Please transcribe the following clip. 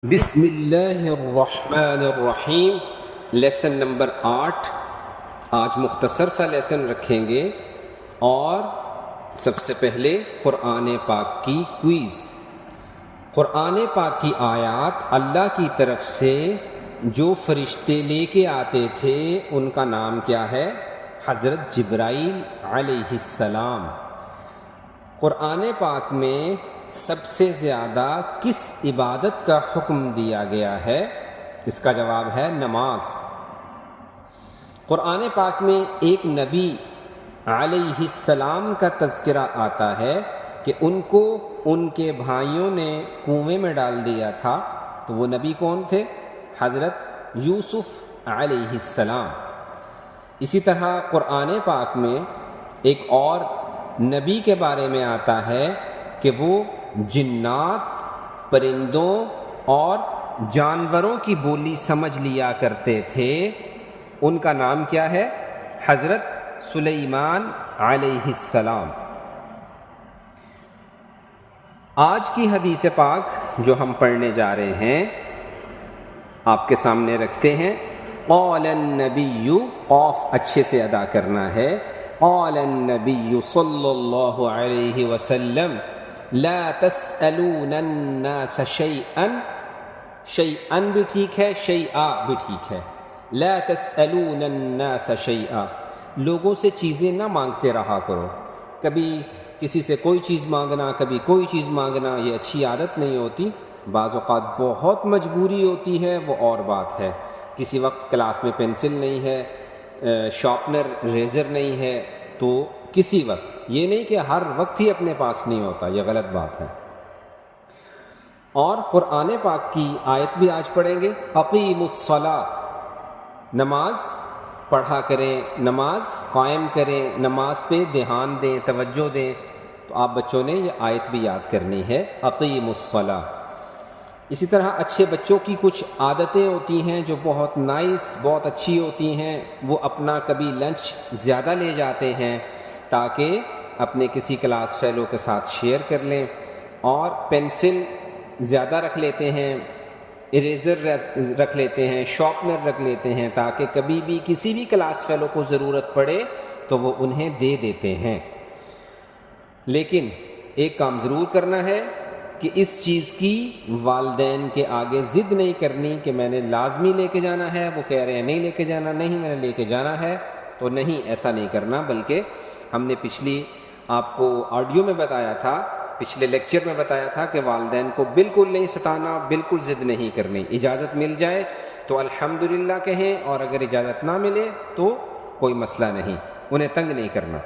بسم اللہ الرحمن الرحیم۔ Lesson number 8۔ آج مختصر سا لیسن رکھیں گے اور سب سے پہلے قرآن پاک کی کوئز۔ قرآن پاک کی آیات اللہ کی طرف سے جو فرشتے لے کے آتے تھے ان کا نام کیا ہے؟ حضرت جبرائیل علیہ السلام۔ قرآن پاک میں سب سے زیادہ کس عبادت کا حکم دیا گیا ہے؟ اس کا جواب ہے نماز۔ قرآن پاک میں ایک نبی علیہ السلام کا تذکرہ آتا ہے کہ ان کو ان کے بھائیوں نے کنویں میں ڈال دیا تھا، تو وہ نبی کون تھے؟ حضرت یوسف علیہ السلام۔ اسی طرح قرآن پاک میں ایک اور نبی کے بارے میں آتا ہے کہ وہ جنات، پرندوں اور جانوروں کی بولی سمجھ لیا کرتے تھے۔ ان کا نام کیا ہے؟ حضرت سلیمان علیہ السلام۔ آج کی حدیث پاک جو ہم پڑھنے جا رہے ہیں آپ کے سامنے رکھتے ہیں۔ قال النبی، قاف اچھے سے ادا کرنا ہے۔ قال النبی صلی اللہ علیہ وسلم لا تسألون الناس شیئا، شیئا بھی ٹھیک ہے، شیئا بھی ٹھیک ہے۔ لا تسألون الناس شیئا، لوگوں سے چیزیں نہ مانگتے رہا کرو۔ کبھی کسی سے کوئی چیز مانگنا، کبھی کوئی چیز مانگنا، یہ اچھی عادت نہیں ہوتی۔ بعض اوقات بہت مجبوری ہوتی ہے، وہ اور بات ہے۔ کسی وقت کلاس میں پینسل نہیں ہے، شارپنر ریزر نہیں ہے، تو کسی وقت، یہ نہیں کہ ہر وقت ہی اپنے پاس نہیں ہوتا، یہ غلط بات ہے۔ اور قرآن پاک کی آیت بھی آج پڑھیں گے۔ اقیموا الصلاۃ، نماز پڑھا کریں، نماز قائم کریں، نماز پہ دھیان دیں، توجہ دیں۔ تو آپ بچوں نے یہ آیت بھی یاد کرنی ہے، اقیموا الصلاۃ۔ اسی طرح اچھے بچوں کی کچھ عادتیں ہوتی ہیں جو بہت نائس، بہت اچھی ہوتی ہیں۔ وہ اپنا کبھی لنچ زیادہ لے جاتے ہیں تاکہ اپنے کسی کلاس فیلو کے ساتھ شیئر کر لیں، اور پینسل زیادہ رکھ لیتے ہیں، اریزر رکھ لیتے ہیں، شارپنر رکھ لیتے ہیں، تاکہ کبھی بھی کسی بھی کلاس فیلو کو ضرورت پڑے تو وہ انہیں دے دیتے ہیں۔ لیکن ایک کام ضرور کرنا ہے کہ اس چیز کی والدین کے آگے ضد نہیں کرنی کہ میں نے لازمی لے کے جانا ہے، وہ کہہ رہے ہیں نہیں لے کے جانا، نہیں میں نے لے کے جانا ہے، تو نہیں، ایسا نہیں کرنا۔ بلکہ ہم نے پچھلی آپ کو آڈیو میں بتایا تھا، پچھلے لیکچر میں بتایا تھا کہ والدین کو بالکل نہیں ستانا، بالکل ضد نہیں کرنی۔ اجازت مل جائے تو الحمدللہ کہیں، اور اگر اجازت نہ ملے تو کوئی مسئلہ نہیں، انہیں تنگ نہیں کرنا۔